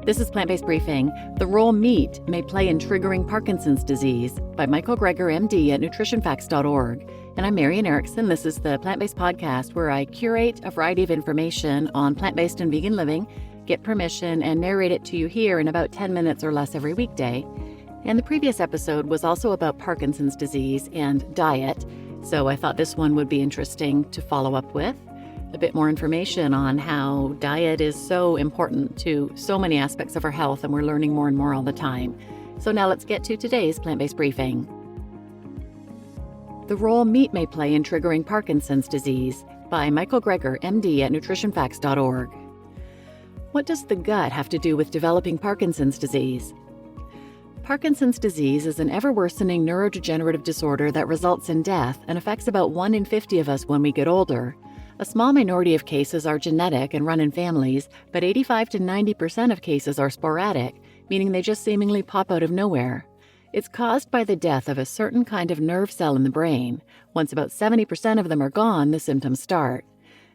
This is Plant-Based Briefing, The Role Meat May Play in Triggering Parkinson's Disease by Michael Greger, MD at nutritionfacts.org. And I'm Marian Erickson. This is the Plant-Based Podcast where I curate a variety of information on plant-based and vegan living, get permission, and narrate it to you here in about 10 minutes or less every weekday. And the previous episode was also about Parkinson's disease and diet, so I thought this one would be interesting to follow up with. A bit more information on how diet is so important to so many aspects of our health, and we're learning more and more all the time. So now let's get to today's plant-based briefing. The Role Meat May Play in Triggering Parkinson's Disease by Michael Greger, MD at nutritionfacts.org. What does the gut have to do with developing Parkinson's disease? Parkinson's disease is an ever-worsening neurodegenerative disorder that results in death and affects about 1 in 50 of us when we get older. A small minority of cases are genetic and run in families, but 85 to 90% of cases are sporadic, meaning they just seemingly pop out of nowhere. It's caused by the death of a certain kind of nerve cell in the brain. Once about 70% of them are gone, the symptoms start.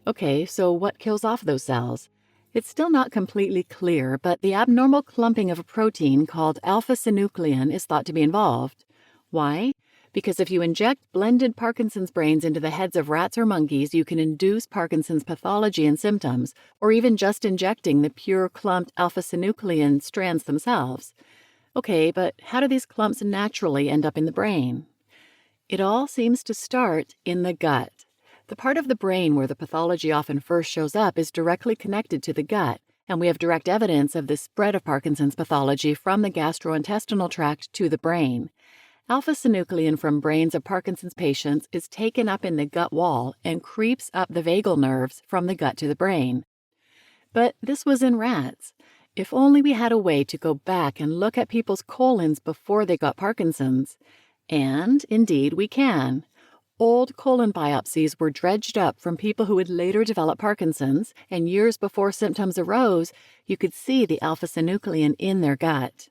Okay, so what kills off those cells? It's still not completely clear, but the abnormal clumping of a protein called alpha-synuclein is thought to be involved. Why? Because if you inject blended Parkinson's brains into the heads of rats or monkeys, you can induce Parkinson's pathology and symptoms, or even just injecting the pure clumped alpha-synuclein strands themselves. Okay, but how do these clumps naturally end up in the brain? It all seems to start in the gut. The part of the brain where the pathology often first shows up is directly connected to the gut, and we have direct evidence of the spread of Parkinson's pathology from the gastrointestinal tract to the brain. Alpha-synuclein from brains of Parkinson's patients is taken up in the gut wall and creeps up the vagal nerves from the gut to the brain. But this was in rats. If only we had a way to go back and look at people's colons before they got Parkinson's. And, indeed, we can. Old colon biopsies were dredged up from people who would later develop Parkinson's, and years before symptoms arose, you could see the alpha-synuclein in their gut.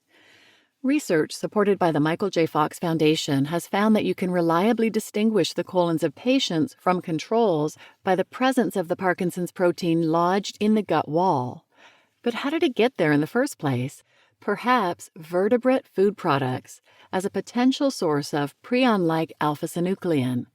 Research supported by the Michael J. Fox Foundation has found that you can reliably distinguish the colons of patients from controls by the presence of the Parkinson's protein lodged in the gut wall. But how did it get there in the first place? Perhaps vertebrate food products as a potential source of prion-like alpha-synuclein.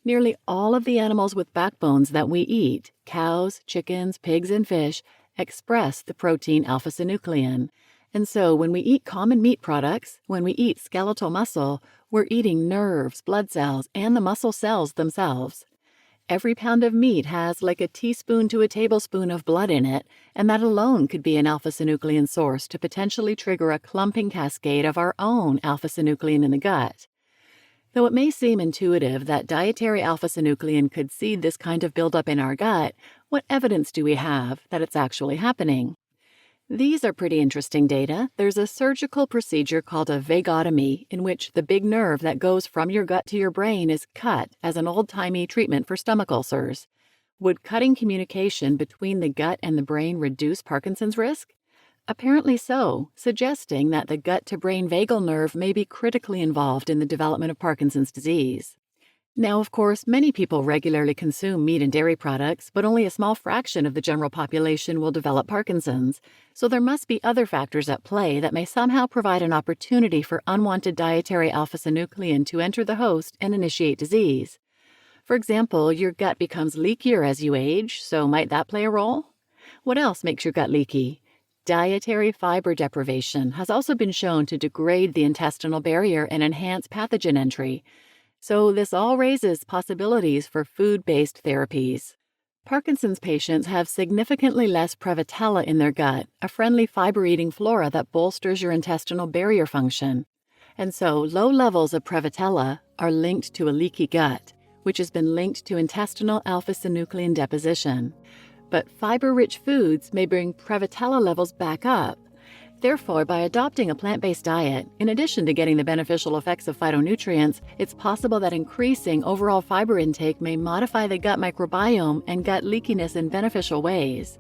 Nearly all of the animals with backbones that we eat, cows, chickens, pigs, and fish, express the protein alpha-synuclein. And so when we eat common meat products, when we eat skeletal muscle, we're eating nerves, blood cells, and the muscle cells themselves. Every pound of meat has like a teaspoon to a tablespoon of blood in it, and that alone could be an alpha-synuclein source to potentially trigger a clumping cascade of our own alpha-synuclein in the gut. Though it may seem intuitive that dietary alpha-synuclein could seed this kind of buildup in our gut, what evidence do we have that it's actually happening? These are pretty interesting data. There's a surgical procedure called a vagotomy in which the big nerve that goes from your gut to your brain is cut as an old-timey treatment for stomach ulcers. Would cutting communication between the gut and the brain reduce Parkinson's risk? Apparently so, suggesting that the gut-to-brain vagal nerve may be critically involved in the development of Parkinson's disease. Now, of course, many people regularly consume meat and dairy products, but only a small fraction of the general population will develop Parkinson's. So there must be other factors at play that may somehow provide an opportunity for unwanted dietary alpha-synuclein to enter the host and initiate disease. For example, your gut becomes leakier as you age, so might that play a role? What else makes your gut leaky? Dietary fiber deprivation has also been shown to degrade the intestinal barrier and enhance pathogen entry. So this all raises possibilities for food-based therapies. Parkinson's patients have significantly less prevotella in their gut, a friendly fiber-eating flora that bolsters your intestinal barrier function. And so low levels of prevotella are linked to a leaky gut, which has been linked to intestinal alpha-synuclein deposition. But fiber-rich foods may bring prevotella levels back up. Therefore, by adopting a plant-based diet, in addition to getting the beneficial effects of phytonutrients, it's possible that increasing overall fiber intake may modify the gut microbiome and gut leakiness in beneficial ways.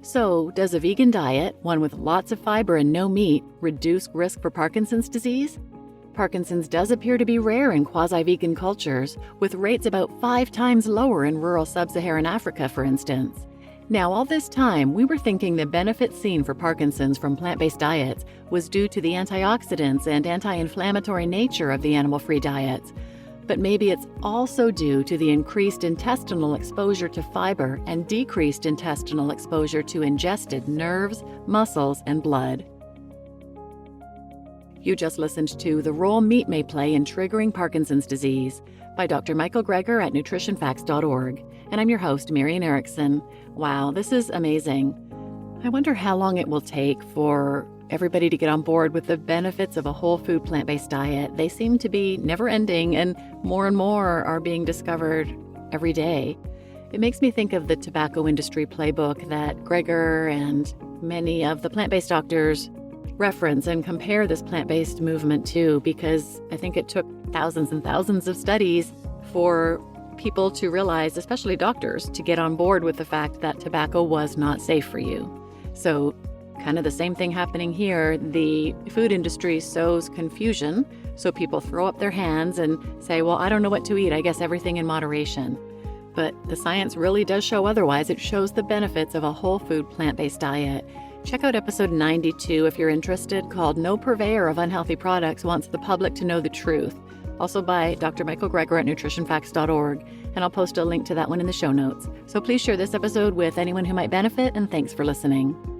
So, does a vegan diet, one with lots of fiber and no meat, reduce risk for Parkinson's disease? Parkinson's does appear to be rare in quasi-vegan cultures, with rates about 5 times lower in rural sub-Saharan Africa, for instance. Now, all this time, we were thinking the benefit seen for Parkinson's from plant-based diets was due to the antioxidants and anti-inflammatory nature of the animal-free diets. But maybe it's also due to the increased intestinal exposure to fiber and decreased intestinal exposure to ingested nerves, muscles, and blood. You just listened to The Role Meat May Play in Triggering Parkinson's Disease by Dr. Michael Greger at nutritionfacts.org. And I'm your host, Marian Erickson. Wow, this is amazing. I wonder how long it will take for everybody to get on board with the benefits of a whole food plant-based diet. They seem to be never-ending, and more are being discovered every day. It makes me think of the tobacco industry playbook that Greger and many of the plant-based doctors reference and compare this plant-based movement to, because I think it took thousands and thousands of studies for people to realize, especially doctors, to get on board with the fact that tobacco was not safe for you. So kind of the same thing happening here. The food industry sows confusion, so people throw up their hands and say, well, I don't know what to eat. I guess everything in moderation. But the science really does show otherwise. It shows the benefits of a whole food plant-based diet. Check out episode 92 if you're interested, called No Purveyor of Unhealthy Products Wants the Public to Know the Truth, also by Dr. Michael Greger at nutritionfacts.org, and I'll post a link to that one in the show notes. So please share this episode with anyone who might benefit, and thanks for listening.